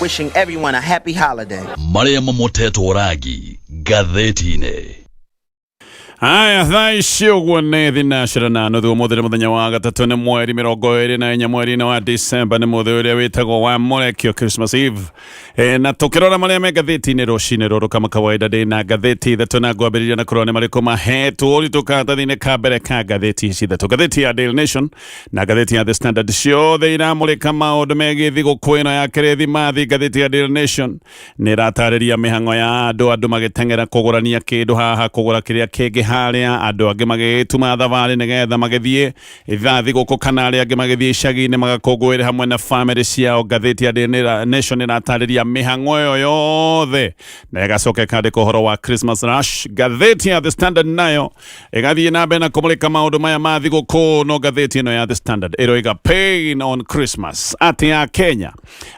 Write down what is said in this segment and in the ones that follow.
Wishing everyone a happy holiday. Maria Moteto Ragi, Gathetiine. Aya thai shogwa nethi na shirana Nuthu muthiri muthenya wa gatatu ni mweri 24 mweri wa December ni muthi uria witagwo wa Murekio Christmas Eve na tukirora maria me gatheti-ini rucini ruru kama kawaida ndi na gatheti ithatu na ngwambiriria na kurora ni mariku mahetwo uri tukatathi-ini ka mbere ka gatheti ici ithatu gatheti ya Daily Nation na gatheti ya The Standard ciothe iramurika maundu megiĩ thigũkũ ĩno ya Kirithimathi. Gatheti ya Daily Nation ni ĩratarĩria mĩhang'o ya andu magĩteng'era kũgũrania kĩndũ haha kũgũra kĩrĩa kĩngĩ haria andu angĩ magĩtuma thabarĩ nĩgetha magĩthiĩ thigũkũ kana arĩa angĩ magĩthiĩ icagi-inĩ magakũngũĩra hamwe na family ciao. Gatheti ya Daily Nation ĩratarĩria mĩhang'o ĩyo yothe na ĩgacoka ĩkandĩka ũhoro wa Christmas rush. Gatheti ya The Standard nayo ĩgathiĩ na mbere na kũmũrĩka maũndũ maya ma thigũkũ. No gatheti ĩno ya The Standard ĩroiga pain on Christmas atĩ ya Kenya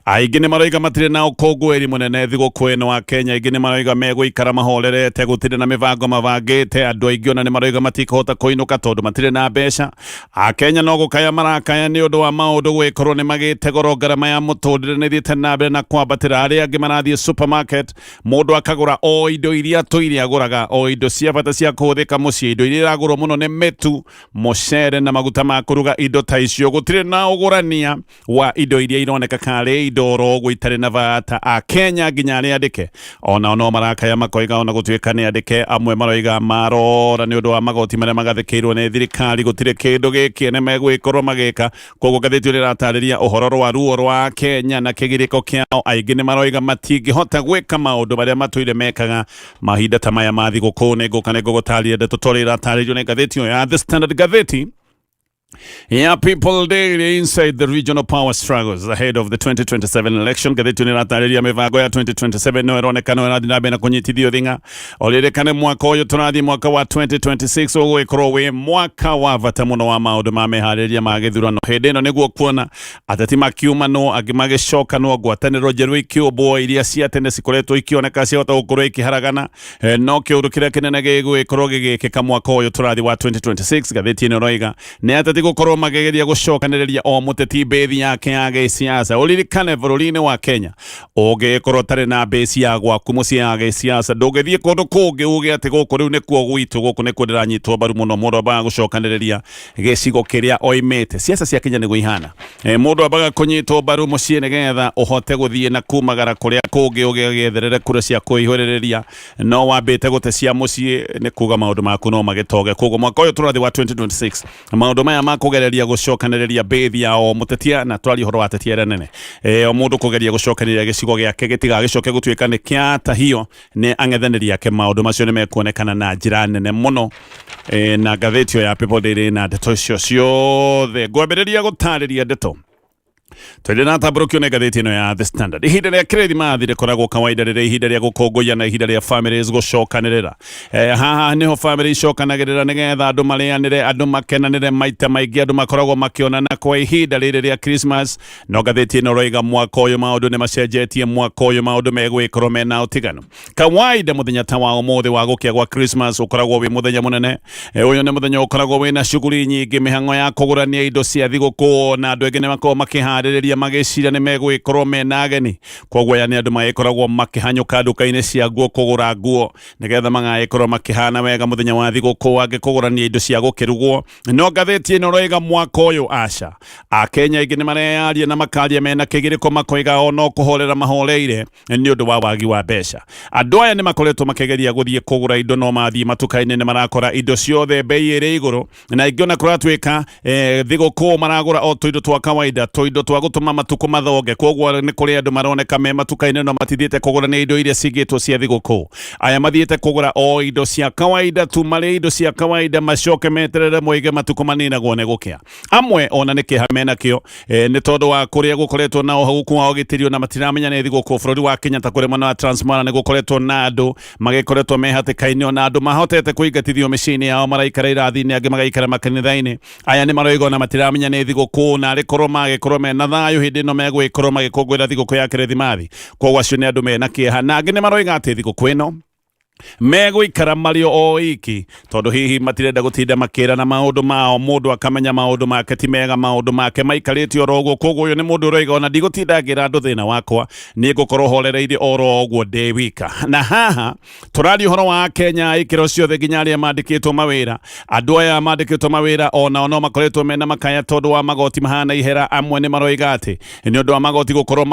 aingĩ nĩ maroiga matirĩ na ũkũngũĩri mũnene thigũkũ ĩno wa Kenya. Aingĩ nĩ maroiga megũikara mahorerete gũtirĩ na mĩbango mabangĩte. Andũ aingĩ ona nĩ maroiga matikũhota kũinũka tondũ matirĩ na mbeca. Akenya no gũkaya marakaya nĩ ũndũ wa maũndũ gwĩkorwo nĩ magĩte goro. Ngarama ya mũtũrĩre nĩ thiĩte na mbere na kwambatĩra. Arĩa angĩ marathiĩ supermarket mũndũ akagũra o indo iria tũiria agũraga, o indo cia bata cia kũhũthĩka mũciĩ. Indo iria iragũrwo mũno nĩ mĩtu, mũcere na maguta ma kũruga. Indo ta icio gũtirĩ na ũgũrania wa indo iria ironeka karĩ indo oro ũguo itarĩ na bata. Akenya nginya arĩa andĩke ona no marakaya makoiga ona gũtuĩka nĩ andĩke. Amwe maroiga marora nĩ ũndũ wa magoti marĩa magathĩkĩirwo nĩ thirikari gũtirĩ kĩndũ gĩkĩ nĩ megwĩkorwo magĩka. Koguo gatheti rĩratarĩria ũhoro rwa ruo rwa Kenya na kĩgirĩko kĩao. Aingĩ nĩ maroiga matingĩhota gwĩka maũndũ marĩa matũire mekaga mahinda ta maya ma thigũkũ. Nĩ ngũgũtarĩria ndeto tũrĩa ĩratarĩrio nĩ gatheti ya The Standard. Gatheti yeah, people daily inside the regional power struggles ahead of the 2027 election. Gatheti nĩratariria mivango ya 2027 no ironekana ĩrathiĩ na mbere na kũnyitithio thing'a. Oririkane mwaka ũyũ tũrathiĩ mwaka wa 2026 ũgũgĩkorwo wĩ mwaka wa bata mũno wa maũndũ ma meharĩrĩria ma gĩthurano. Hĩndĩ ĩno nĩguo kuona ateti makiuma no angĩ magĩcoka no ngwatanĩro njerũ ikĩũmbwo iria cia tene cikoretwo ikĩoneka ciahota gũkorwo ikiharagana. No kĩũndũ kĩrĩa kĩnene gĩgũgĩkorwo gĩgĩkĩka mwaka ũyũ tũrathiĩ wa 2026. Gatheti ĩno ĩroiga nĩ ateti gũkorwo magegeria gũcokanĩrĩria o mũteti mbethi yake ya gĩsiasa. Ũririkane bũrũri-inĩ wa Kenya ũngĩkorwo tarĩ na mbeci ya gwaku mũciĩ ya gĩsiasa ndũngĩthiĩ kũndũ kũngĩ uge atĩ gũkũ rĩu nĩkuo gwitũ, gũkũ nĩkuo ndĩranyitwo mbaru mũno. Mũndũ ambaga gũcokanĩrĩria gĩcigo kĩrĩa oimĩte. Siasa cia Kenya nĩguo ihana. Mũndũ ambaga kũnyitwo mbaru mũciĩ nĩgetha ũhote gũthiĩ na kumagara kũrĩa kũngĩ ũgĩetherere kura cia kwĩhũrĩrĩria. No wambĩte gũte cia mũciĩ nĩ kuga maũndũ maku no magĩtoge. Koguo mwaka ũyũ tũrathiĩ wa 2026 maũndũ maya ma kũgereria gũcokanĩrĩria mbethi ya o mũtetia na twari ũhoro wa tetia nene. O mũndũ kũgeria gũcokanĩrĩria gĩcigo gĩake gĩtigagĩcoke gũtuĩka nĩ kĩatahio nĩ ang'ethanĩri ake. Maũndũ macio nĩ mekuonekana na njĩra nene mũno na gatheti ya People Daily na ndeto icio ciothe. Ngwambĩrĩria gũtarĩria ndeto twende na tabũrũkio nĩ gatheti ĩno ya The Standard. Ihinda rĩa Kirithimathi rĩkoragwo kawaida rĩrĩa ihinda rĩa gũkũngũiya na ihinda rĩa families gũcokanĩrĩra. Haha nĩho family icokanagĩrĩra nĩgetha andũ marĩanĩre, andũ makenanĩre. Maita maingĩ andũ makoragwo makĩonana kwa ihinda rĩrĩ rĩa Christmas. No gatheti ĩno roiga mwaka ũyũ maũndũ nĩ macenjetie. Mwaka ũyũ maũndũ megwĩkorwo mena ũtiganu. Kawaida mũthenya ta wa ũmũthĩ wa gũkĩa gwa Christmas ũkoragwo wĩ mũthenya mũnene. Ũyũ nĩ mũthenya ũkoragwo wĩna shughuli nyingĩ, mĩhang'o ya kũgũrania indo cia thigũkũ na andũ aingĩ nĩ makoragwo makĩharĩrĩria magĩciria nĩ megwĩkorwo mena ageni. Koguo aya nĩ andũ magĩkoragwo makĩhanyũka nduka-inĩ cia nguo kũgũra nguo nĩgetha magagĩkorwo makĩhana wega mũthenya wa thigũkũ angĩ kũgũrania indo cia gũkĩrugwo. No gatheti ĩno roiga mwaka ũyũ aca Akenya aingĩ nĩ mareyaria na makaria mena kĩgirĩko makoiga o no kũhorera mahoreire nĩ ũndũ wa wagi wa mbeca. Andũ aya nĩ makoretwo makĩgeria gũthiĩ kũgũra indo no mathiĩ matuka-inĩ nĩ marakora indo ciothe bei ĩrĩ igũrũ na ingĩ ona kũratuĩka thigũkũ maragũra o tũindo twa kawaida, tũindo twa gũtũma matuko mathoge. Koguo nĩ kũrĩ andũ maroneka me matuka-inĩ no matithiĩte kũgũra nĩ indo iria cigĩtwo cia thigũkũ. Aya mathiĩte kũgũra o indo cia kawaida tu, marĩ indo cia kawaida macoke meterere moige matuko maninagwo nĩ gũkĩa. Amwe ona nĩ kĩeha menakĩo nĩ tondũ wa kũrĩa gũkoretwo na ũhaguku wa ũgitĩri na matiramenya nĩ thigũkũ bũrũri wa Kenya. Ta kũrĩ mwena wa Transmara nĩ gũkoretwo na andũ magĩkoretwo me hatĩka-inĩ na andũ mahotete kũingatithio mĩciĩ-inĩ yao maraikara irathi-inĩ angĩ magaikara makanitha-inĩ. Aya nĩ maroiga na matiramenya nĩ thigũkũ na arĩkorwo magĩkorwo mena thayũ hĩndĩ ĩno megwĩkorwo magĩkũngũĩra thigũkũ ya Kirithimathi. Koguo acio nĩ andũ mena kĩeha na angĩ nĩ maroiga atĩ thigũkũ ĩno megũikara marĩ o iki tondu hihi matirenda gutinda makira na maundu mao mundu akamenya maundu make ti mega maundu make maikarĩte oro ũguo koguo uyu ni mundu ũroiga ona ndigũtinda ngĩra andũ thĩna wakwa nĩ ngũkorwo horereire oro ũguo ndĩ wika na haha tũraria ũhoro wa Kenya ikĩro ciothe nginya arĩa mandĩkĩtwo mawĩra andũ aya mandĩkĩtwo mawĩra ona no makoretwo mena makaya tondu wa magoti mahana ihera amwe nĩ maroiga atĩ nĩ ũndũ wa magoti gũkorwo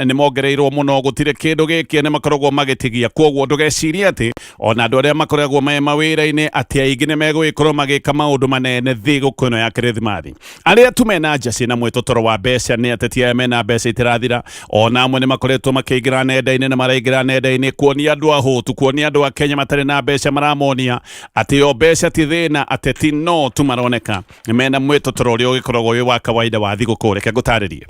nĩ mongereirwo mũno gũtirĩ kĩndũ gĩkĩ nĩ makoragwo magĩtigia koguo ndũgecirie ati ona andũ arĩa makoragwo me mawĩra-inĩ ati aingĩ nĩ megũgĩkorwo magĩka maũndũ manene thigũkũ ĩno ya Kirithimathi arĩa tu mena nja ciĩna mwĩtũtũro wa mbeca nĩ ateti aya mena mbeca itirathira ona amwe nĩ makoretwo makĩingĩra nenda-inĩ na maraingĩra nenda-inĩ kuonia andũ ahũtu kuonia andũ a Kenya matarĩ na mbeca maramonia atĩ o mbeca ti thĩna ateti no tu maroneka mena mwĩtũtũro ũrĩa ũgĩkoragwo wĩ wa kawaida wa thigũkũ reke ngũtarĩrie.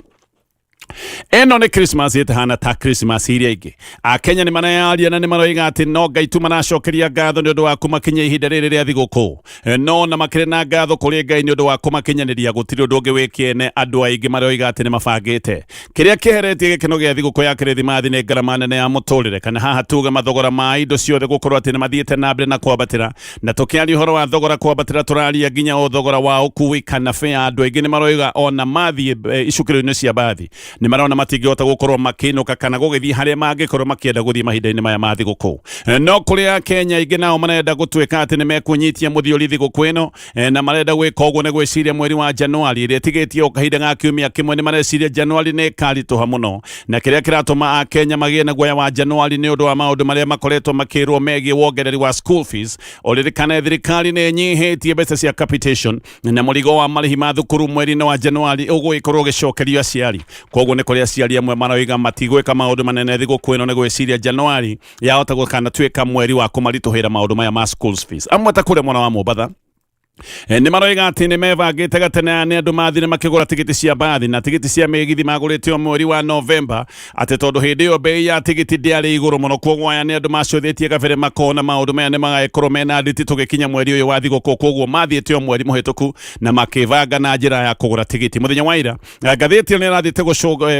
Eno nĩ Christmas ĩtahana ta Christmas iria ingĩ Akenya nĩ marayaria na nĩ maroiga atĩ no Ngai tu maracokeria ngatho nĩ ũndũ wa kũmakinyia ihinda rĩrĩ rĩa thigũkũ no na makĩrĩ na ngatho kũrĩ Ngai nĩ ũndũ wa kũmakinyanĩria gũtirĩ ũndũ ũngĩ wĩkĩene andũ aingĩ maroiga atĩ nĩ mabangĩte kĩrĩa kĩheretie gĩkeno gĩa thigũkũ ya Kirithimathi nĩ ngarama nene ya mũtũrĩre kana haha tuge mathogora ma indo ciothe gũkorwo atĩ nĩ mathiĩte na mbere na kwambatĩra na tũkĩaria ũhoro wa thogora kwambatĩra tũraria nginya o thogora wa ũkui kana fare andũ aingĩ nĩ maroiga ona mathiĩ icukĩro-inĩ cia bathi nĩ marona matingĩhota gũkorwo makĩinũka kana gũgĩthiĩ harĩa mangĩkorwo makĩenda gũthiĩ mahinda-inĩ maya ma thigũkũ no kũrĩ Kenya aingĩ nao marenda gũtuĩka atĩ nĩ mekũnyitia mũthiũri thigũkũ ĩno na marenda gwĩka ũguo nĩ gwĩciria mweri wa Januari ĩrĩa ĩtigĩtie o kahinda ga kiumia kĩmwe nĩ mareciria Januari nĩ ĩkaritũha mũno na kĩrĩa kĩratũma Akenya magĩe na guoya wa Januari nĩ ũndũ wa maũndũ marĩa makoretwo makĩrwo megiĩ wongereri wa school fees ũrĩrĩkana thirikari nĩ ĩnyihĩtie mbeca cia capitation na mũrigo wa marĩhi ma thukuru mweri-inĩ wa Januari ũgũgĩkorwo ũgĩcokerio aciari koguo nĩ kũrĩ aciari amwe maroiga matigwĩka maũndũ manene thigũkũ ĩno nĩ gwĩciria Januari yahota gũkanatuĩka mweri wa kũmaritũhĩra maũndũ maya ma school fees amwe ta kũrĩa mwana wa Mombatha nĩ maroiga atĩ nĩ mebangĩte gatene nĩ andũ mathire makĩgũra tigiti cia bathi na tigiti cia mĩgithi magũrĩtio mweri wa November atĩ tondũ hĩndĩ ĩyo bei ya tigiti ndĩarĩ igũrũ mũno koguo aya nĩ andũ macũthĩtie kabere makona maũndũ maya nĩ magagĩkorwo mena nditi tũgĩkinya mweri ũyũ wa thigũkũ koguo mathiĩte o mweri mũhĩtũku na makĩbanga na njĩra ya kũgũra tigiti mũthenya wa ira ngathĩti nĩ ĩrathiĩte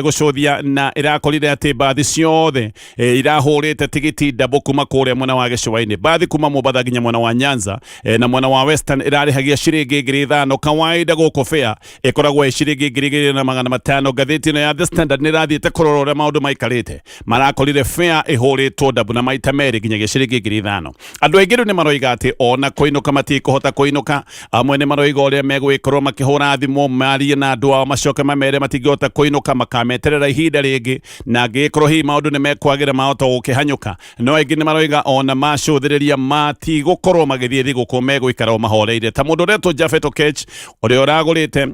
gũcũthia na ĩrakorire atĩ bathi ciothe irahũrĩte tigiti ndabũ kuma kũrĩa mwena wa gĩcũa-inĩ bathi kuma Mombatha nginya mwena wa Nyanza na mwena wa Western hagia ciringi ngiri ithano kawaida gũkũ fare ĩkoragwo ciringi ngiri igĩrĩ na magana matano ngathĩti ĩno ya The Standard nĩ ĩrathiĩte kũrora ũrĩa maũndũ maikarĩte marakorire fare ĩhũrĩtwo ndabu na maita merĩ nginyagia ciringi ngiri ithano andũ aingĩ rĩu nĩ maroiga atĩ ona kũinũka matikũhota kũinũka amwe nĩ maroiga ũrĩa megũgĩkorwo makĩhũra thimũ marie na andũ ao macoke mamere matingĩhota kũinũka makameterera ihinda rĩngĩ na angĩgĩkorwo hihi maũndũ nĩ mekwagĩra mahota gũkĩhanyũka no aingĩ nĩ maroiga ona macũthĩrĩria matigũkorwo magĩthiĩ thigũkũ megũikara o mahoreire ta mũndũ ũretwo Jafet Okech ũrĩa ũragũrĩte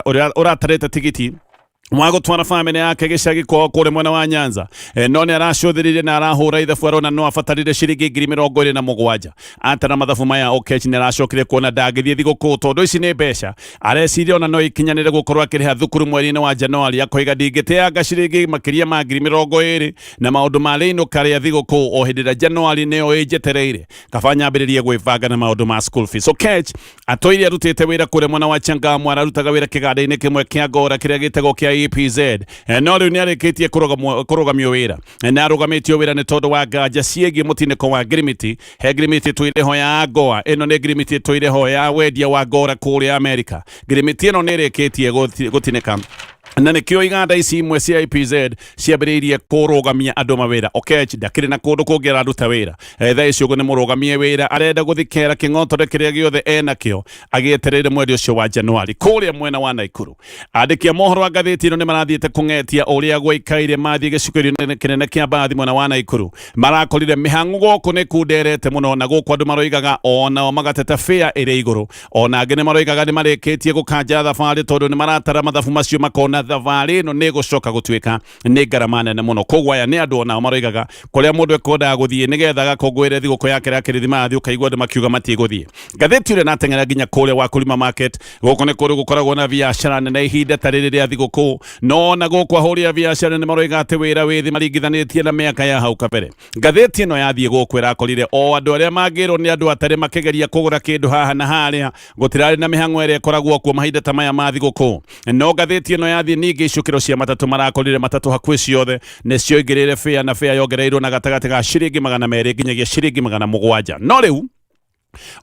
ũrĩa ũratarĩte tigiti wa gũtwara famĩlĩ yake gĩcagi kwao kũrĩa mwena wa Nyanza no nĩ aracũthĩrĩire na arahũra ithabu arona no abatarire ciringi ngiri 27 atara mathabu maya Okech nĩ aracokire kuona ndangĩthiĩ thigũkũ tondũ ici nĩ mbeca areciria ona no ikinyanĩre gũkorwo akĩrĩha thukuru mweri-inĩ wa Januari akoiga ndingĩteanga ciringi makĩria ma ngiri 20 na maũndũ ma rĩinũka rĩa thigũkũ o hĩndĩ ĩrĩa Januari nĩyo ĩnjetereire kaba nyambĩrĩrie gwĩbanga na maũndũ ma school fees Okech atũire arutĩte wĩra kũrĩa mwena wa Changamwe ararutaga wĩra kĩganda-inĩ kĩmwe kĩa Ngora kĩrĩa gĩtagwo kĩa EPZ no rĩu nĩ arĩkĩtie kũrũgamio wĩra na arũgamĩtio wĩra nĩ tondũ wa nganja ciĩgiĩ mũtinĩko wa ngirimiti he ngirimiti twĩre ho ya Goa ĩno nĩ ngirimiti twĩre ho ya wendia wa Ngora kũrĩa Amerika ngirimiti ĩno nĩ ĩrĩkĩtie gũtinĩka na nĩkĩo iganda ici imwe cia IPZ ciambĩrĩirie kũrũgamia andũ mawĩra Okech ndakĩrĩ na kũndũ kũngĩ araruta wĩra thaa ici ũguo nĩ mũrũgamie wĩra arenda gũthikera kĩng'otore kĩrĩa gĩothe enakĩo agĩetereire mweri ũcio wa Januari kũrĩa mwena wa Naikuru andĩki a mohoro a ngathĩti ĩno nĩ marathiĩte kũng'etia ũrĩa gwaikaire mathiĩ gĩcukĩro kĩnene kĩa bathi mwena wa Naikuru marakorire mĩhang'o gũkũ nĩ kunderete mũno na gũkũ andũ maroigaga onao magateta fare ĩrĩ igũrũ ona angĩ nĩ maroigaga nĩ marĩkĩtie gũkanja thabarĩ tondũ nĩ maratara mathabu macio makona thabarĩ ĩno nĩ gũcoka gũtuĩka nĩ ngarama nene mũno koguo aya nĩ andũ onao maroigaga kũrĩa mũndũ ekwendaga gũthiĩ nĩgetha agakũngũĩre thigũkũ yake ya Kirithimathi ũkaigua andũ makiuga matigũthiĩ ngathĩti ĩrĩa nateng'era nginya kũrĩa wa Kulima Market gũkũ nĩ kũrĩ gũkoragwo na biacara nene ihinda ta rĩrĩ rĩa thigũkũ no na gũkũ ahũri a biacara nĩ maroiga atĩ wĩra wĩthĩ maringithanĩtie na mĩaka ya hau kabere ngathĩti ĩno yathiĩ gũkũ ĩrakorire o andũ arĩa mangĩrwo nĩ andũ atarĩ makĩgeria kũgũra kĩndũ haha na harĩa gũtirarĩ na mĩhang'o ĩrĩa ĩkoragwo kuo mahinda ta maya ma thigũkũ no ngathĩti ĩno yathiĩ marathie ningi icukiro cia matatu marakorire matatu hakuhi ciothe nicio igirire fare na fare yongereirwo na gatagati ga ciringi 200 nginyagia ciringi 700 no riu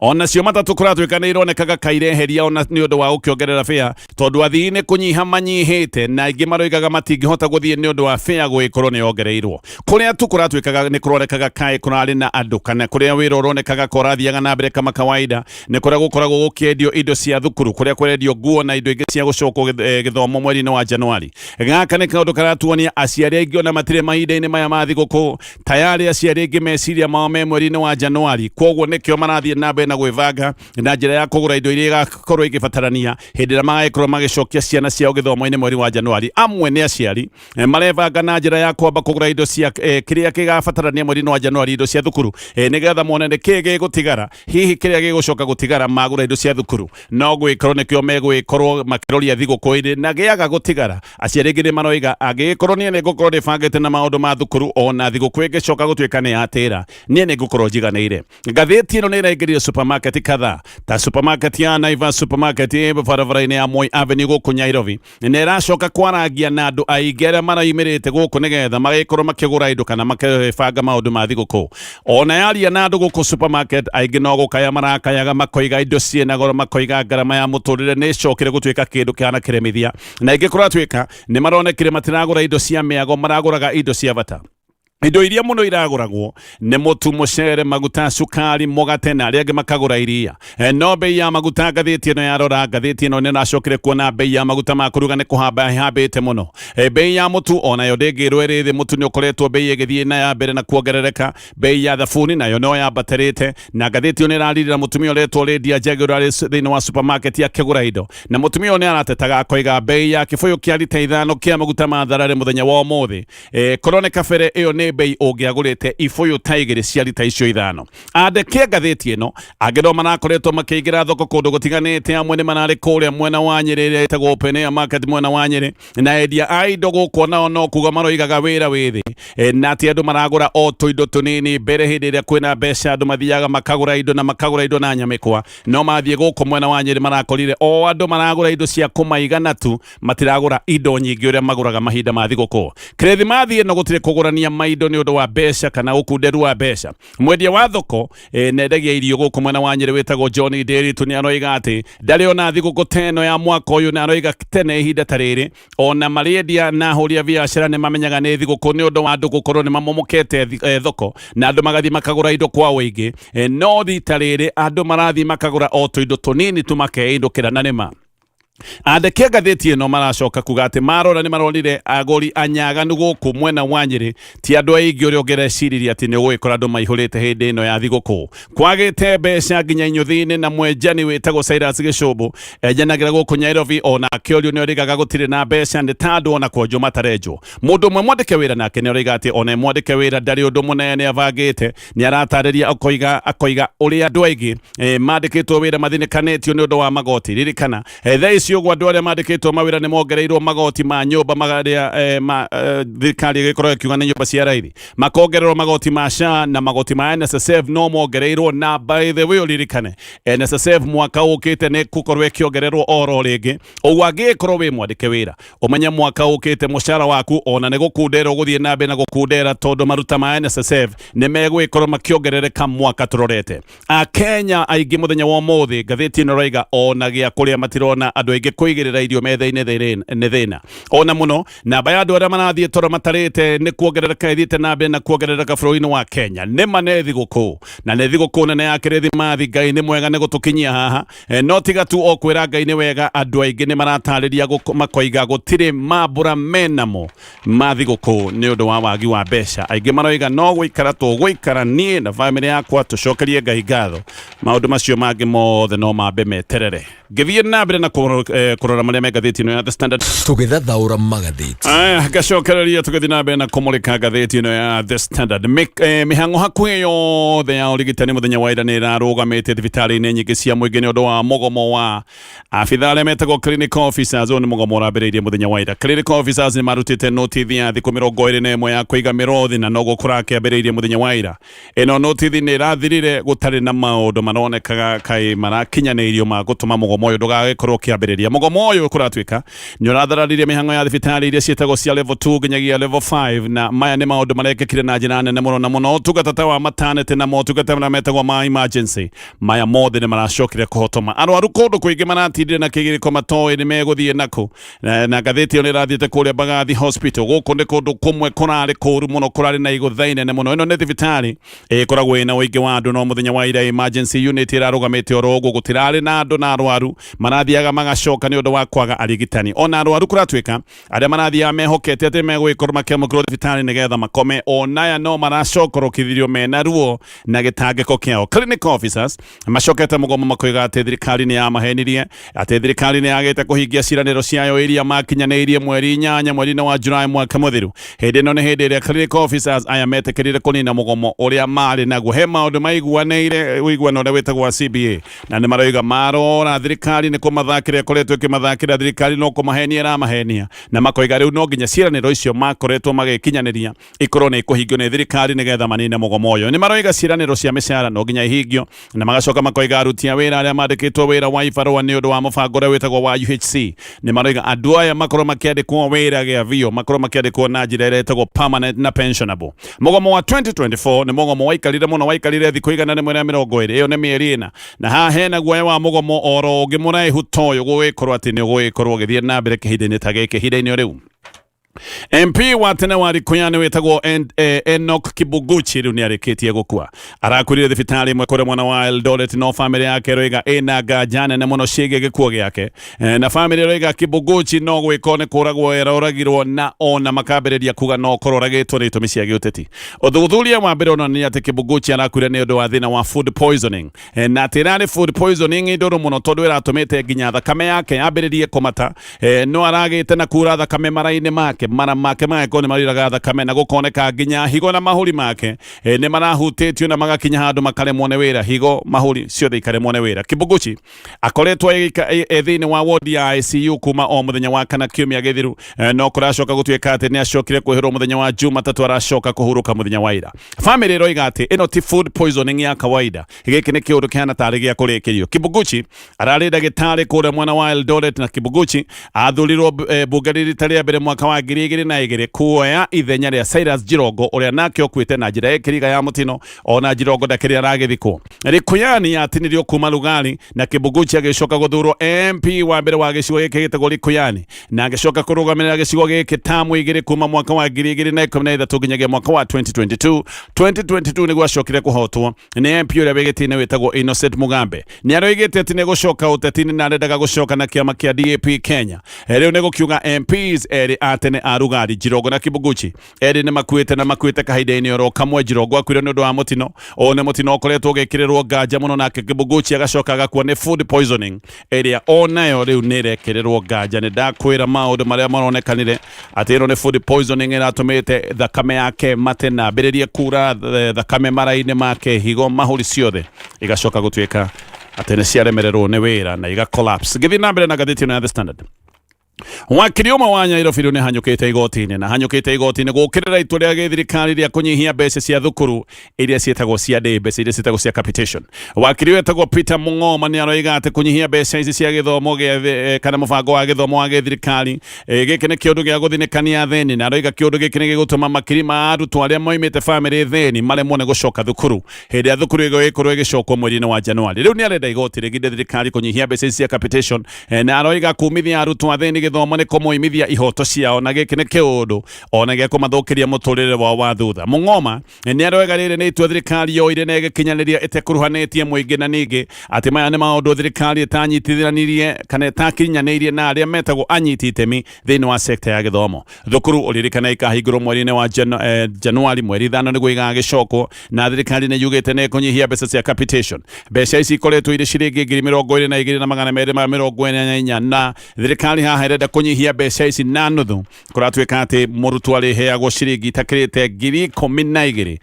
ona cio matatu kuratwika ni ironekaga kaireheria ona ni undu wa ukiongerera fare tondu athii ni kunyiha manyihite na ingi maroigaga matingihota guthie ni undu wa fare gwikorwo ni yongereirwo kuria tu kuratwikaga ni kurorekaga kai kurari na andu kana kuria wira uronekaga korathiaga na mbere kama kawaida ni kuria gukoragwo gukiendio indo cia thukuru kuria kwerendio nguo na indo ingi cia gucokwo githomo mweri-ini wa Januari gaka ni kaundu karatuonia aciari aingi ona matire mahinda-ini maya ma thiguku tayari aciari aingi meciria mao me mweri-ini wa Januari kwoguo nikio marathie na mbere na gwivanga na njira ya kugura indo iria igakorwo igibatarania hindi ira magagikorwo magicokia ciana ciao githomo-ini mweri wa Januari amwe ni aciari marevanga na njira ya kwamba kugura indo cia kiria kigabatarania mweri-ini wa Januari indo cia thukuru nigetha mone ni ki gigutigara hihi kiria gigucoka gutigara magura indo cia thukuru no gwikorwo nikio megwikorwo makiroria thiguku-ini na giaga gutigara aciari ingi ni maroiga agikorwo nie nigukorwo ndibangite na maundu ma thukuru ona thiguku ingicoka gutwika ni atira nie nigukorwo njiganire ngatheti ino ni iraingirire supermarket kadhaa ta supermarket ya Naivas supermarket barabara-ini ya Moi Avenue guku Nairobi ni iracoka kwarangia na andu aingi aria maraimirite guku nigetha magikorwo makigura indo kana makibanga maundu ma thiguku ona yaria na andu guku supermarket aingi no gukaya marakayaga makoiga indo ciena goro makoiga ngarama ya muturire ni cokire gutwika kindu kiana kiremithia na ingi kuratwika ni maronekire matiragura indo cia miago maraguraga indo cia bata indo iria muno iraguragwo ni mutu mucere maguta sukari mugate na aria angi makagura iria no bei ya maguta ngathiti ino yarora ngathiti ino ni nacokire kuona bei ya maguta ma kuruga ni kuhamba hambite muno bei ya mutu ona yo ndingirwo irithi mutu ni ukoretwo bei igithie na ya mbere na kuongerereka bei ya thabuni nayo no yambatirite na ngathiti ino irarira mutumia uretwo Lydia Njegura thiini wa supermarket ya kigura indo na mutumia ino aratetaga koiga bei ya kibuyu kia lita 5 kia maguta ma tharare muthenya wa umuthi koroneka fere iyo ni bei ungiagurite ibuyu ta igiri cia lita icio 5 andike ngathiti ino angiro marakoretwo makiingira thoko kundu gutiganite amwe ni manari kuria mwena wa Nyeri etagwo open air market mwena wa Nyeri na endia a indo guku nao no kuga maroigaga wira withi na ati andu maragura o tuindo tunini mbere hindi iria kwina mbeca andu mathiaga makagura indo na nyamikwa no mathie guku mwena wa Nyeri marakorire o andu maragura indo cia kumaigana tu matiragura indo nyingi uria maguraga mahinda ma thiguku krethi mathie no gutire kugurania maindo ni undu wa mbeca kana ukunderu wa mbeca mwendia wa thoko nendagia irio guku mwena wa Nyeri wetagwo John Dairy tu ni aroiga ati ndari ona thiguku teno ya mwaka uyu ni aroiga tene ihinda tariri ona mariendia na huria biashara ni mamenyaga ni thiguku ni undu wa andu gukorwo ni mamomokete thoko na andu magathi makagura indo kwa wingi no thitariri andu marathi makagura o tuindo tunini tu makeindukira na nima andike ngathiti ino maracoka kuga ati marora ni marorire agori anyaganu guku mwena wa Nyeri ti andu aingi uria ungereciria ati ni gwikora andu maihurite hindi ino ya thiguku kwagite mbeca nginya inyuthi-ini na mwenjani wetagwo Cyrus Gicumbu enjanagira guku Nairobi ona akiorio ni origaga gutire na mbeca ndi tandu ona kwojo matarenjo mundu mwe mwandike wira nake ni origa ati ona mwandike wira ndari undu munene avangite ni aratariria akoiga uria andu aingi mandikitwo wira mathinikanetio ni undu wa magoti ririkana icio gwa andu aria mandikitwo mawira ni mongereirwo magoti ma nyumba magaria thirikari igikorwo ikiuga ni nyumba cia raithi makongererwo magoti ma SHA na magoti ma NSSF no mongereirwo na by the way uririkane NSSF mwaka ukite ni gukorwo ikiongererwo oro ringi uguo angikorwo wi mwandike wira umenya mwaka ukite mushara waku ona ni gukunderwo guthie na mbere na gukundera tondu maruta ma NSSF ni megwikorwo makiongerereka mwaka turorete Kenya aingi muthenya wa umuthi ngathiti ino roiga ona gia kuria matirona andu aingi kuigirira irio metha-ini ni thina ona muno namba ya andu aria marathie toro matarite ni kuongerereka ithite na mbere na kuongerereka bũrũri-inĩ wa Kenya ni mane thiguku na ni thiguku nene ya kirithimathi Ngai ni mwega ni gutukinyia haha no tiga tu okwira Ngai ni wega andu aingi ni maratariria makoiga gutire mambura menamo ma thiguku ni undu wa wagi wa mbeca aingi maroiga no gwikara tugwikara nie na family yakwa tucokerie Ngai ngatho maundu macio mangi mothe no mambe meterere ngithie na mbere na kurora maria megathiti ino ya The Standard tugithathaura magathiti gacokereria tugathi na mbere na kumulika ngathiti ino ya The Standard mihango hakuhi yothe ya urigitani muthenya wa ira ni irarugamite thibitari-ini nyingi cia muingi ni undu wa mugomo wa afitha aria metagwo clinical officers ni mugomo urambiriirie muthenya wa ira clinical officers ni marutite notithi ya thiku 21 ya kuiga mirothi na no gukura kiambiriirie muthenya wa ira ino notithi ni irathirire gutari na maundu maronekaga kai marakinyanirio ma gutuma mugomo uyu ndugagikorwo kiambiriria gũthikĩrĩria mũgomo ũyũ kũratuĩka nĩ ũrathararirie mĩhang'o ya thibitarĩ iria ciĩtagwo cia level 2 nginyagia level 5 na maya nĩ maũndũ marekĩkire na njĩra nene mũno na mũno ũtungata ta wa maternity na motungata marĩa metagwo ma emergency maya mothe nĩ maracokire kũhotoma arwaru kũndũ kũingĩ maratindire na kĩgirĩko matoĩ nĩ megũthiĩ nakũ na ngathĩti ĩyo nĩ ĩrathiĩte kũrĩa Mbagathi hospital gũkũ nĩ kũndũ kũmwe kũrarĩ kũũru mũno kũrarĩ na igũtha inene mũno ĩno nĩ thibitarĩ ĩkoragwo ĩna ũingĩ wa andũ no mũthenya wa ira emergency unit ĩrarũgamĩte oro ũguo gũtirarĩ na andũ na arwaru marathiaga magacoka nĩ ũndũ wa kwaga arigitani ona arwaru kũratuĩka arĩa marathiaga mehokete atĩ megũgĩkorwo makĩamũkĩrwo thibitarĩ nĩgetha makome onaya no maracokorokithirio mena ruo na gĩtangĩko kĩao clinic officers macokete mũgomo makoiga atĩ thirikari nĩ yamahenirie atĩ thirikari nĩ yagĩte kũhingia ciranĩro ciayo iria makinyanĩirie mweri 8 mweri-inĩ wa Julai mwaka mũthiru hĩndĩ ĩno nĩ hĩndĩ ĩrĩa clinic officers aya metĩkĩrire kũnina mũgomo ũrĩa marĩ naguo he maũndũ maiguanĩire ũiguano ũrĩa wĩtagwo wa CBA na nĩ maroiga marora thirikari nĩ kũmathakĩra ĩkoretwo ĩkĩmathakĩra thirikari no kũmahenia ĩramahenia na makoiga rĩu no nginya ciranĩro icio makoretwo magĩkinyanĩria ikorwo nĩ ikũhingio nĩ thirikari nĩgetha manine mũgomo ũyũ nĩ maroiga ciranĩro cia mĩcara no nginya ihingio na magacoka makoiga aruti a wĩra arĩa mandĩkĩtwo wĩra wa ibarũa nĩ ũndũ wa mũbango ũrĩa wĩtagwo wa UHC nĩ maroiga andũ aya makorwo makĩandĩkwo wĩra gĩa vio makorwo makĩandĩkwo na njĩra ĩrĩa ĩtagwo permanent na pensionable mũgomo wa 2024 nĩ mũgomo waikarire mũno waikarire thikũ igana rĩmwe rĩa 20 ĩyo nĩ mĩeri ĩna na haha hena guoya wa mũgomo oro ũngĩ mũraihu ta ũyũ gũgĩkorwo atĩ nĩ ũgũgĩkorwo ũgĩthiĩ na mbere kĩhinda-inĩ ta gĩkĩ ihinda-inĩ rĩu MP wa tene wa Likuyani wetagwo Enoch Kibuguchi rĩu nĩ arĩkĩtie gũkua arakuire thibitarĩ ĩmwe kũrĩa mwena wa Eldoret no famĩlĩ yake roiga ĩna nganja nene mũno ciĩgiĩ gĩkuũ gĩake na famĩlĩ roiga Kibuguchi no gwĩko nĩ kũragwo eroragirwo na ona makambĩrĩria kuga no kũroragĩtwo nĩ itũmi cia gĩũteti ũthuthuria wa mbere ũronania atĩ Kibuguchi arakuire nĩ ũndũ wa thĩna wa food poisoning na atĩ ĩrarĩ food poisoning ĩndũrũ mũno tondũ ĩratũmĩte nginya thakame yake yambĩrĩrie kũmata no aragĩte na kura thakame mara-inĩ make mara make magĩkorwo nĩ mariraga thakame na gũkoneka nginya higo na mahũri make nĩ marahutĩtio na magakinya handũ makaremwo nĩ wĩra higo mahũri ciothe ikaremwo nĩ wĩra Kibuguchi akoretwo thĩinĩ wa ward ya ICU kuma o mũthenya wa kana kiumia gĩthiru no kũracoka gũtuĩka atĩ nĩ acokire kwĩhĩrwo mũthenya wa Jumatatũ aracoka kũhurũka mũthenya wa ira famĩlĩ ĩroiga atĩ ĩno ti food poisoning ya kawaida gĩkĩ nĩ kĩũndũ kĩhana tarĩ gĩa kũrĩkĩrio Kibuguchi ararĩ ndagĩtarĩ kũrĩa mwena wa Eldoret na Kibuguchi athurirwo bunge rita rĩa mbere mwaka wa 2002 kuoya ithenya rĩa Cyrus Jirongo ũrĩa nake okuĩte na njĩra ĩkĩriga ya mũtino ona Jirongo ndakĩrĩ aragĩthikwo Likuyani yatinirio kuma Lugari na Kibuguchi agĩcoka gũthurwo MP wa mbere wa gĩcigo gĩkĩ gĩtagwo Likuyani na agĩcoka kũrũgamĩrĩra gĩcigo gĩkĩ tamu igĩrĩ kuma mwaka wa 2013 nginyagia mwaka wa 2022 nĩguo acokire kũhotwo nĩ MP ũrĩa wĩgĩtĩ-inĩ wĩtagwo Innocent Mugambe nĩ aroigĩte atĩ nĩ gũcoka ũteti-inĩ na arendaga gũcoka na kĩama kĩa DAP Kenya rĩu nĩ gũkiuga MPs erĩ a tene a Lugari Jirongo na Kibuguchi erĩ nĩ makuĩte kahinda-inĩ oro kamwe Jirongo akuire nĩ ũndũ wa mũtino nĩ mũtino ũkoretwo ũgĩkĩrĩrwo nganja mũno nake Kibuguchi agacoka agakua nĩ food poisoning ĩrĩa onayo rĩu nĩ ĩrekĩrĩrwo nganja nĩ ndakwĩra maũndũ marĩa maronekanire atĩ ĩno nĩ food poisoning ĩratũmĩte thakame yake mate na ambĩrĩrie kura thakame mara-inĩ make higo mahũri ciothe igacoka gũtuĩka atĩ nĩ ciaremererwo nĩ wĩra na iga collapse gĩthiĩ na mbere na ngathĩti ya The Standard wakiri ũmwe wa Nairobi nĩ hanyũkĩte igoti-inĩ na hanyũkĩte igoti-inĩ gũkĩrĩra itua rĩa gĩthirikari rĩa kũnyihia mbeca cia thukuru iria ciĩtagwo cia day mbeca iria ciĩtagwo cia capitation wakiri wetagwo Peter Mung'oma nĩ aroiga atĩ kũnyihia mbeca ici cia gĩthomo kana mũbango wa gĩthomo wa gĩthirikari gĩkĩ nĩ kĩũndũ gĩa gũthinĩkania thĩni na aroiga kĩũndũ gĩkĩ nĩ gĩgũtũma makiri ma arutwo arĩa moimĩte famĩlĩ thĩni maremwo nĩ gũcoka thukuru hĩndĩ ya thukuru ĩgĩkorwo ĩgĩcokwo mweri-inĩ wa Januari rĩu nĩ arenda igoti rĩginde thirikari kũnyihia mbeca ici cia capitation na aroiga kumithia arutwo a thĩni gĩthomo nĩ kũmoimithia ihoto ciao na gĩkĩ nĩ kĩũndũ ona gĩa kũmathũkĩria mũtũrĩre wao wa thutha Mung'oma nĩ aroiga rĩrĩ nĩ itua thirikari yoire na ĩgĩkinyanĩria ĩtekũruhanĩtie mũingĩ na ningĩ atĩ maya nĩ maũndũ thirikari ĩtanyitithanirie kana ĩtakinyanĩirie na arĩa metagwo anyiti itemi thĩinĩ wa sekta ya gĩthomo thukuru ũririkana ikahingũrwo mweri-inĩ wa Januari mweri 5 nĩguo igagĩcokwo na thirikari nĩ yugĩte nĩ kũnyihia mbeca cia capitation mbeca ici ikoretwo irĩ ciringi 22,244 na thirikari haha ĩrenda kũnyihia mbeca ici na nuthu kũratuĩka atĩ mũrutwo arĩheagwo ciringi itakĩrĩte 12,000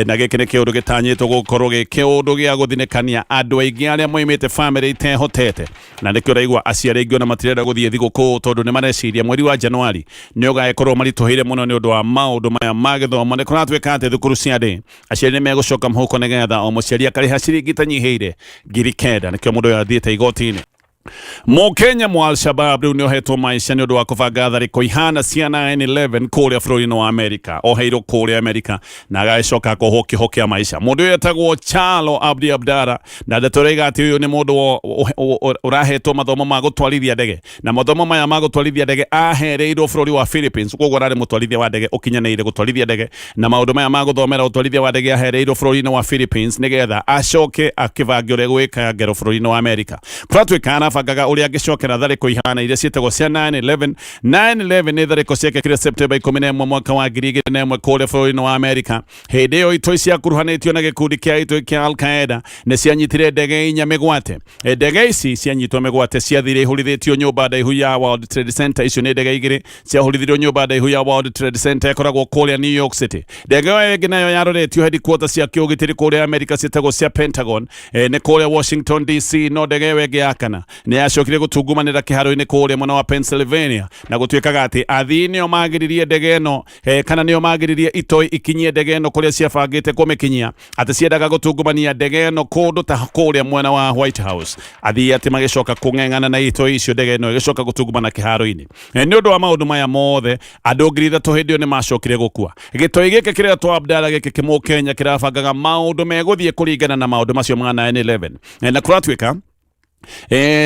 na gĩkĩ nĩ kĩũndũ gĩtanyĩtwo gũkorwo gĩ kĩũndũ gĩa gũthinĩkania andũ aingĩ arĩa moimĩte famĩlĩ itehotete na nĩkĩo ũraigua aciari aingĩ ona matirenda gũthiĩ thigũkũ tondũ nĩ mareciria mweri wa Januari nĩ ũgagĩkorwo maritũhĩire mũno nĩ ũndũ wa maũndũ maya ma gĩthomo nĩ kũratuĩka atĩ thukuru cia ndĩ aciari nĩ megũcoka mũhuko nĩgetha o mũciari akarĩha ciringi itanyihĩire 9,000 nĩkĩo mũndũ ũyũ athiĩte igoti-inĩ Mukenya mu Al-Shabab riu niohetwo maisha ni undu wa kubanga thariko ihana cia 9/11 kuria bũrũri-inĩ wa Amerika oheirwo kuria Amerika na agacoka kuhokia maisha. Mundu uyu etagwo Chalo Abdi Abdara na ndetorega ati uyu ni mundu urahetwo mathomo ma gutwarithia ndege na mathomo maya ma gutwarithia ndege ahereirwo bũrũri wa Philippines koguo arari mutwarithia wa ndege ukinyanĩire gutwarithia ndege na maundu maya ma guthomera utwarithia wa ndege ahereirwo bũrũri-inĩ wa Philippines nigetha acoke akivangio uria gwika ngero bũrũri-inĩ wa Amerika kuratwikana bangaga uria angicokera thariko ihana iria cietagwo cia 9/11 ni thariko ciekekire Septemba 11 mwaka wa 2001 kuria bũrũri-inĩ wa Amerika. Hindi iyo itoi cia kuruhanĩtio na gikundi kia itoi kia Al-Qaeda ni cianyitire ndege inya migwate. Ndege ici cianyitwo migwate ciathire ihurithĩtio nyũmba ndaihu ya World Trade Center. Icio ni ndege igĩrĩ ciahurithirio nyũmba ndaihu ya World Trade Center ikoragwo kuria New York City. Ndege ĩyo ĩngĩ nayo yaroretio headquarters cia kiũgitĩri kuria Amerika cietagwo cia Pentagon ni kuria Washington DC. No ndege ĩyo ĩngĩ ya kana ni yacokire gutungumanira kiharo-ini kuria mwena wa Pennsylvania na gutwikaga ati athii nio magiririe ndege ĩno kana nio magiririe itoi ikinyie ndege ĩno kuria ciabangĩte kumikinyia ati ciendaga gutungumania ndege ĩno kundu ta kuria mwena wa White House. Athii ati magicoka kung'eng'ana na itoi icio ndege ĩno igicoka gutungumana kiharo-ini. Ni undu wa maundu maya mothe andu ngiri ithatu hindi iyo ni macokire gukua. Gitoi giki kiria twa Abdala giki kimu Kenya kirabangaga maundu meguthie kuringana na maundu macio ma 9/11 na kuratwika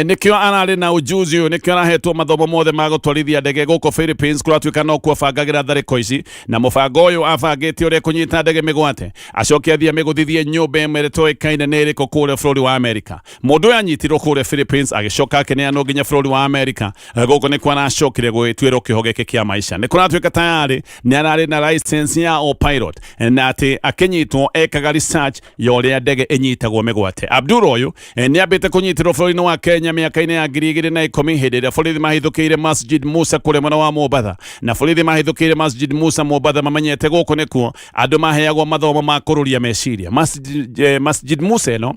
nikio arari na ujuzi uyu nikio arahetwo mathomo mothe ma gutwarithia ndege guko Philippines kuratwika no kubangagira thariko ici na mubango uyu abangite uria kunyita ndege migwate acoke athie miguthithie nyumba imwe toikaine ni iriko kuria bũrũri wa Amerika. Mundu uyu anyitirwo kuria Philippines agicoka akineanwo nginya bũrũri wa Amerika guko ni kwa acokire gwitwirwo kihogeke kia maisha. Ni kuratwika tayari ni arari na license ya pilot na ati akinyitwo ekaga research ya uria ndege inyitagwo migwate. Abdul uyu ni ambite kunyitirwo bũrũri wa Kenya miaka-ini ya 2010 hindi iria borithi mahithũkĩire Masjid Musa kuria mwena wa Mombatha na borithi mahithũkĩire Masjid Musa Mombatha mamenyete guku nikuo andu maheagwo mathomo ma kururia meciria. Masjid Musa ino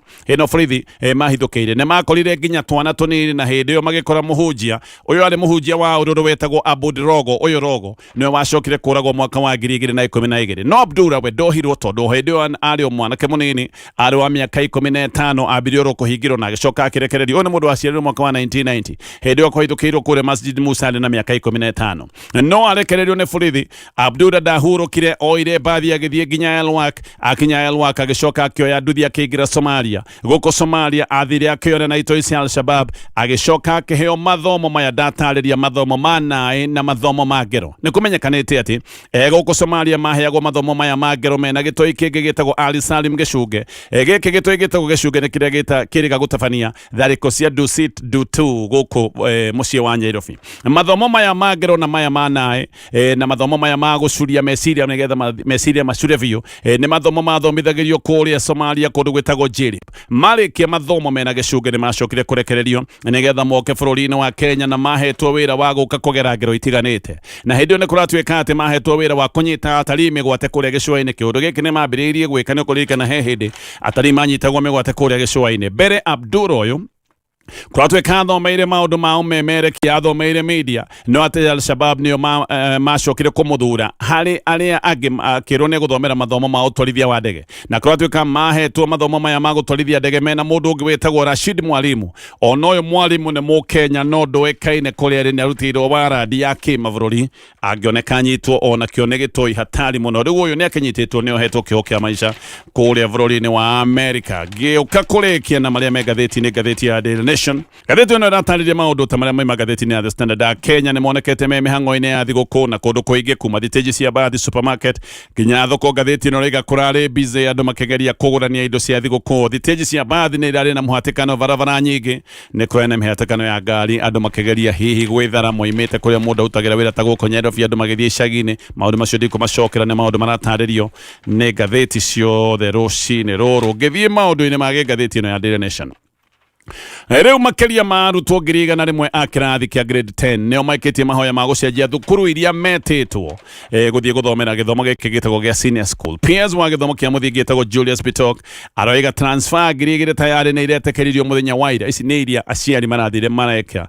borithi mahithũkĩire ni makorire nginya twana tunini na hindi iyo magikora muhunjia uyu ari muhunjia wa ururu wetagwo Abud Rogo. Uyu Rogo niwe wacokire kuragwo mwaka wa 2012 no Abdura we ndohirwo tondu hindi iyo ari mwanake munini ari wa miaka 15 ambirie kuhingirwo na agicoka akirekererio. Uyu ni mundu waciarirwo mwaka wa 1990 hindi iyo kwahithũkĩirwo kuria Masjid Musa na miaka 15 no arekererio ni borithi. Abdura ndahurũkire oire mbathi agithie nginya Elwak. Akinya Elwak agicoka akioya nduthi akiingira Somalia. Guko Somalia athire akiona na itoi cia Al-Shabab agicoka akiheo mathomo maya ndatariria mathomo ma naĩ na mathomo ma ngero. Ni kumenyekanite ati guko Somalia maheagwo mathomo maya ma ngero mena gitoi kingi gitagwo Ali Salim Gicunge. Giki gitoi gitagwo Gicunge ni kiria kiriga gutabania thariko cia Dusit Dutu guku mucii wa Nairobi. Mathomo maya ma ngero na maya ma naĩ na mathomo maya ma gucuria meciria nigetha meciria macure biũ ni mathomo mathomithagĩrio kuria Somalia kundu gwitagwo Jirip. Marikia mathomo mena Gicunge ni macokire kurekererio nigetha moke bũrũri-inĩ wa Kenya na mahetwo wĩra wa guka kugera ngero itiganĩte na hindi iyo ni kuratwika ati mahetwo wĩra wa kunyita atarii migwate kuria gĩcũa-inĩ. Kiundu giki ni mambĩrĩirie gwĩka ni kuririkana he hindi atarii manyitagwo migwate kuria gĩcũa-inĩ. Mbere Abdul uyu kuratwika athomeire maundu ma umemerekia athomeire media no ati Al-Shabab nio macokire kumuthura hari aria angi akirwo ni guthomera mathomo ma utwarithia wa ndege na kuratwika mahetwo mathomo maya ma gutwarithia ndege mena mundu ungi wetagwo Rashid Mwalimu. Ona uyu Mwalimu ni Mukenya no ndoekaine kuria ari ni arutirwo warandi ya kimabũrũri angioneka anyitwo ona kio ni gitoi hatari muno. Riu uyu ni akinyititwo ni ohetwo kiho kia maisha kuria bũrũri-inĩ wa Amerika. Giuka kurikia na maria me gatheti-inĩ gatheti ya Daily Nation. Gatheti ĩno ĩrataririe maũndũ ta marĩa moima gatheti-inĩ ya The Standard. Kenya nĩ monekete me mĩhang'o-inĩ ya thigũkũ na kũndũ kũingĩ kuma thitĩnji cia mbathi supermarket nginya thoko. Gatheti ĩno rĩiga kũrarĩ busy andũ makĩgeria kũgũrania indo cia thigũkũ. Thitĩnji cia mbathi nĩ irarĩ na mũhatĩkano barabara nyingĩ nĩ kwene mĩhatĩkano ya ngari andũ makĩgeria hihi gwĩthara moimĩte kũrĩa mũndũ arutagĩra wĩra ta gũkũ Nairobi andũ magĩthiĩ icagi-inĩ. Maũndũ macio ndikũmacokera nĩ maũndũ maratarĩrio nĩ gatheti ciothe rũcinĩ rũrũ. Ngĩthiĩ maũndũ-inĩ ma gatheti ĩno ya Daily Nation. Riu makiria ma arutwo 101 a kirathi kia grade 10 nio maikitie mahoya ma gucenjia thukuru iria metitwo guthie guthomera githomo giki gitagwo gia senior school. PS wa githomo kia muthingi gitagwo Julius Bitok aroiga transfer girigire tayari na iretekeririo muthenya wa ira. Ici ni iria aciari marathire mareka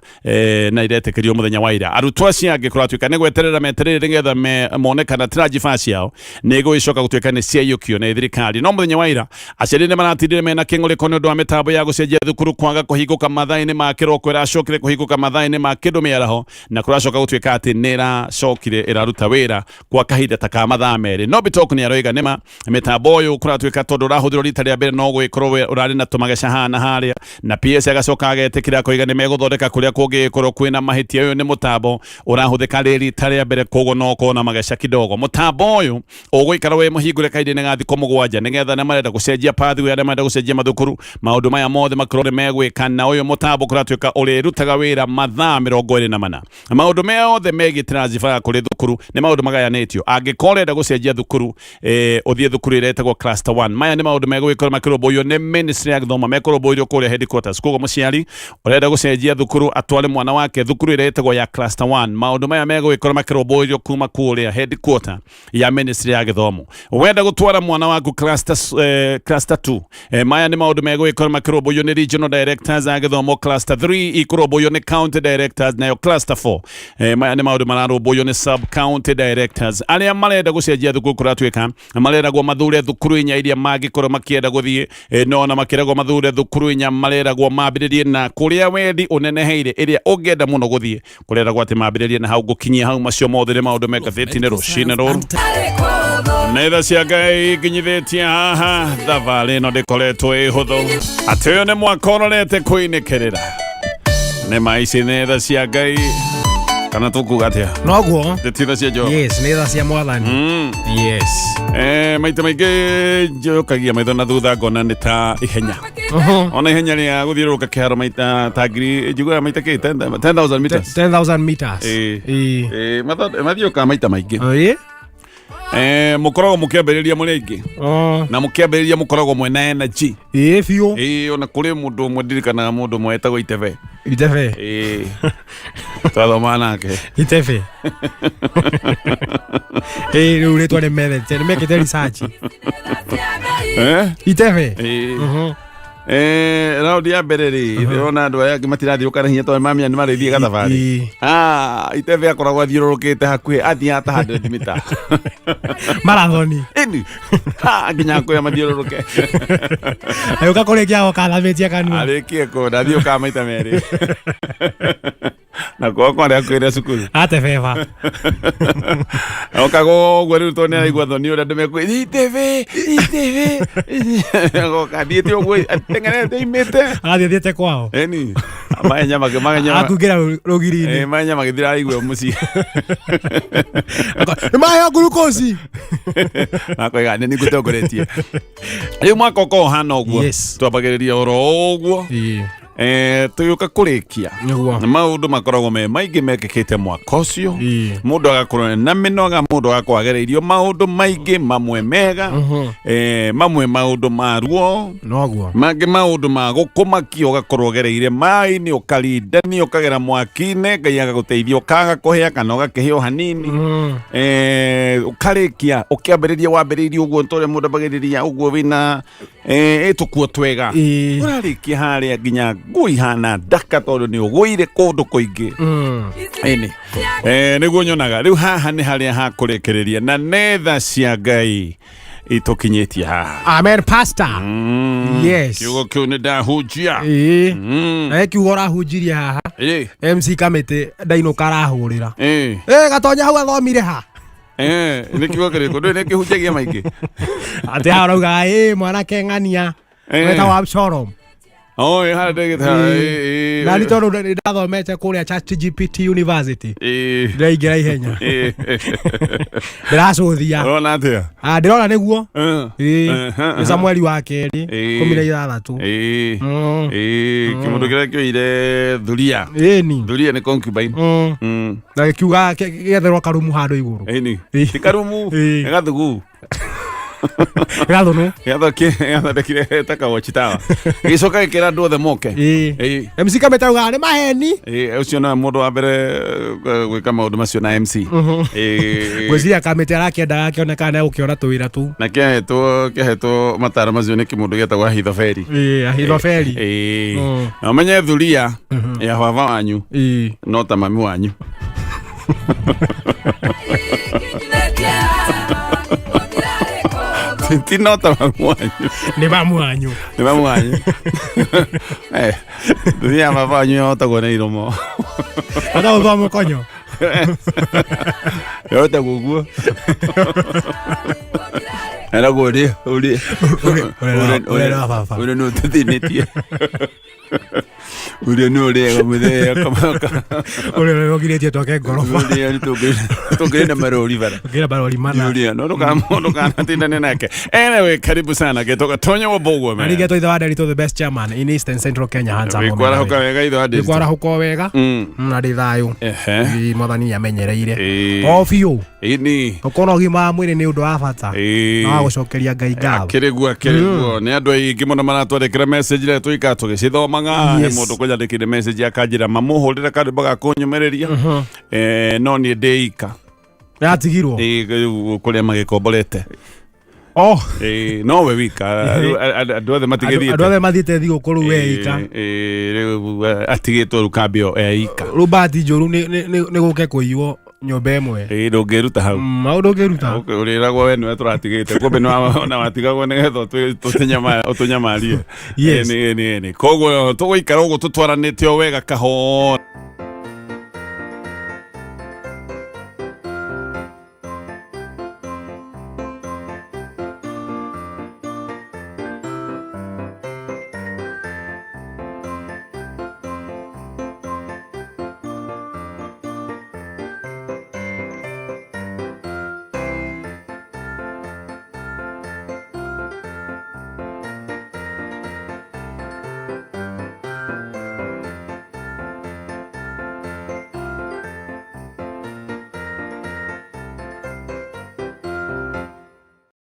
na iretekeririo muthenya wa ira. Arutwo acio angi kuratwika ni gweterera meterere ngetha monekana transfer yao ni guicoka gutwika ni ciaiyukio ni thirikari. No muthenya wa ira aciari ni maratindire mena king'ũrĩko ni undu wa mitambo ya gucenjia thukuru kwaga kuhiguka mathaini ma kiroko iracokire kuhiguka mathaini ma kindu miaraho na kuracoka gutuika ati nera cokire iraruta wira kwa kahinda ta ka mathaa meri no bitok ni aroiga nima mitambo uyu kuratuika tondu urahuthirwo rita ria mbere no gwikorwo urari na tumageca hana haria na PS agacoka agetikira kuiga ni meguthondeka kuria kungikorwo kwina mahitia uyu ni mutambo urahuthika rita ria mbere kogo no kona mageca kidogo mutambo uyu ugwikara we muhingure kaide nga thiko mugwanja nigetha na marenda gucenjia pathway ya marenda gucenjia mathukuru maundu maya mothe makorore megwika na uyu mutambo kuratuika uri rutaga wira mathaa 24 maundu mothe megi transfer kuri thukuru ni maundu magayanitio angikorenda gucenjia thukuru uthie thukuru iretagwo cluster 1 maya ni maundu megwikora makiromboyo ni ministry ya Githomo mekoromboyo kuri headquarters kogo muciari urenda gucenjia thukuru atwale mwana wake thukuru iretagwo ya cluster 1 maundu maya megwikora makiromboyo kuma kuri headquarter ya ministry ya Githomo wenda gutwara mwana waku cluster 2 maya ni maundu megwikora makiromboyo ni regional directors ya Githomo cluster 3 ikoromboyo ni county directors nayo cluster 4 maya ni maundu mararomboyo ni sub county directors aria marenda gucenjia thukuru kuratuika marenda gwa mathure thukuru inya iria magikorwo makienda guthie no na makiragwo mathure thukuru inya marenda gwa mambiririe na kuria wendi uneneheire iria ungienda muno guthie kurenda gwa ati mambiririe na hau gukinyia hau macio mothe ni maundu MAGATHITI ni rucine ruru Neitha cia Ngai nginyithitie haha thabarĩ ĩno ndĩkoretwo ĩhũthũ atĩ ũyũ nĩ mwaka ũrorete kwĩnĩkĩrĩra nĩ maici neitha cia Ngai kana tukuga atia noguo ndĩtitha cia Jehova yes neitha cia mwathani yes maita maingĩ njokagia maitho na thutha ngona nĩ ta ihenya ona ihenya rĩa gũthiũrũrũka kĩharo maita ta ngiri njiguaga maita kĩ 10,000 meters 10,000 meters mathiũkaga maita maingĩ mukoragwo mukiambiriria muri aingi na mukiambiriria mukoragwo mwena energy biu ona kuri mundu umwe ndirikanaga mundu umwe etagwo Iteve twathoma nake Iteve riu ritwa ni mekite research Iteve raundi ya mbere ri ona andu aya matirathi ukana hinya to mamia ni marithie gathabari Iteve akoragwo athiururukite hakuhi athia ta 100 mita marathoni ini nginya kuya mathiururuke ayuka kurikia ukathametia kanua arikie ko ndathio ka maita meri na kwa kwa kwira cukuru ate feva okago gweri to ne aigwa thoni ura ndeme ku Iteve goka thiete ogwe tengenete imete athiete kwao eni amanya magenya akugira rogirine manya magithira aigwa muci maya glucose akoiga ni gutongoretie riu mwaka ko hana ogwo twambagiriria oro ogwo tuyuka kurikia na maundu makoragwo me maingi mekikite mwaka ucio mundu agakorwo na minoga mundu agakwagereirio maundu maingi mamwe mega mamwe maundu maruo noguo mangi maundu ma gukumakio gakorwo gereire mai ni ukarinda ni ukagera mwakine Ngai agaguteithia ukaga kuhia kana ugakihio hanini ukarikia ukiambiriria wambiriria uguo ntore mundu bagiriria uguo wina etukuo twega urarikia haria nginya ngui hana ndaka tondu ni ugwire kundu kuingi eni niguo nyonaga riu haha ni haria hakurekereria na neitha cia Ngai itukinyitie haha amen pastor yes kiugo kiu ni ndahunjia kiugo urahunjirie haha MC Kamete ndaino karahurira gatonya hau athomire ha ni kiugo kiriko ndu ni kihunjagia maingi ati arauga mwanake ng'ania weta wa Absalom na ni tondu ndathomete kuria ChatGPT University ndiraingira ihenya ndiracuthia urona atia ndirona niguo ni Samueli wa keri 16 kimundu kiria kioire thuria ni concubine na kiuga getherwa karumu handu iguru ti karumu gathugu gathunu yathondekire takawa chitawa gicoka gikira andu othe moke MC Kamete auga ni maheni ucio na mundu wa mbere gwika maundu macio na MC gwiciria Kamete arakiendaga akioneka na gukiona tuwira tu na kiahetwo matara macio ni kimundu getagwo Ahithofeli Ahithofeli na umenye thuria ya baba wanyu no ta mami wanyu Tinota mwanyu. Nĩ mamwanyu. Nĩ mamwanyu. Dunia mavanyu yota gona iromo. Ata ũthwa mũkonyo. Yota guguo. Era gori, uri. Uri no tutinitie. Uri no ri gomuthe kama. Uri no giritie toke ngoroba. Uri toke na marori bara. Gira barori mana. Uri no kana tindane nake. Anyway, karibu sana getoka Tonya wa Mbugua man. Ari geto itho adari to the best chairman in Eastern Central Kenya hands up. Bikwara huka wega itho adari. Bikwara huko wega. Na ri thayu. Ni mothani amenyereire. O fiu. Ini. Ukono gima mwiri ni undu wa bata. Na gucokeria Ngai ngatho. Kiriguo ni andu aingi muno maratwandikira message re tuika tugicithomaga he mundu kunyandikire message akanjira mamuhurire kandi baga kunyumereria no ni ndeika yatigirwo kuria magikomborete no we wika andu othe matigithite andu othe mathite thigukuru we ika atigitwo rukambio eika Robert Njoru ni guke kuiwo nyomba imwe ndungiruta hau maundu ngiruta uriragwo we niwe turatigite kumbe na watigagwo nigetha utunyamarie ni koguo tuguikara uguo tutwaranite o wega kahora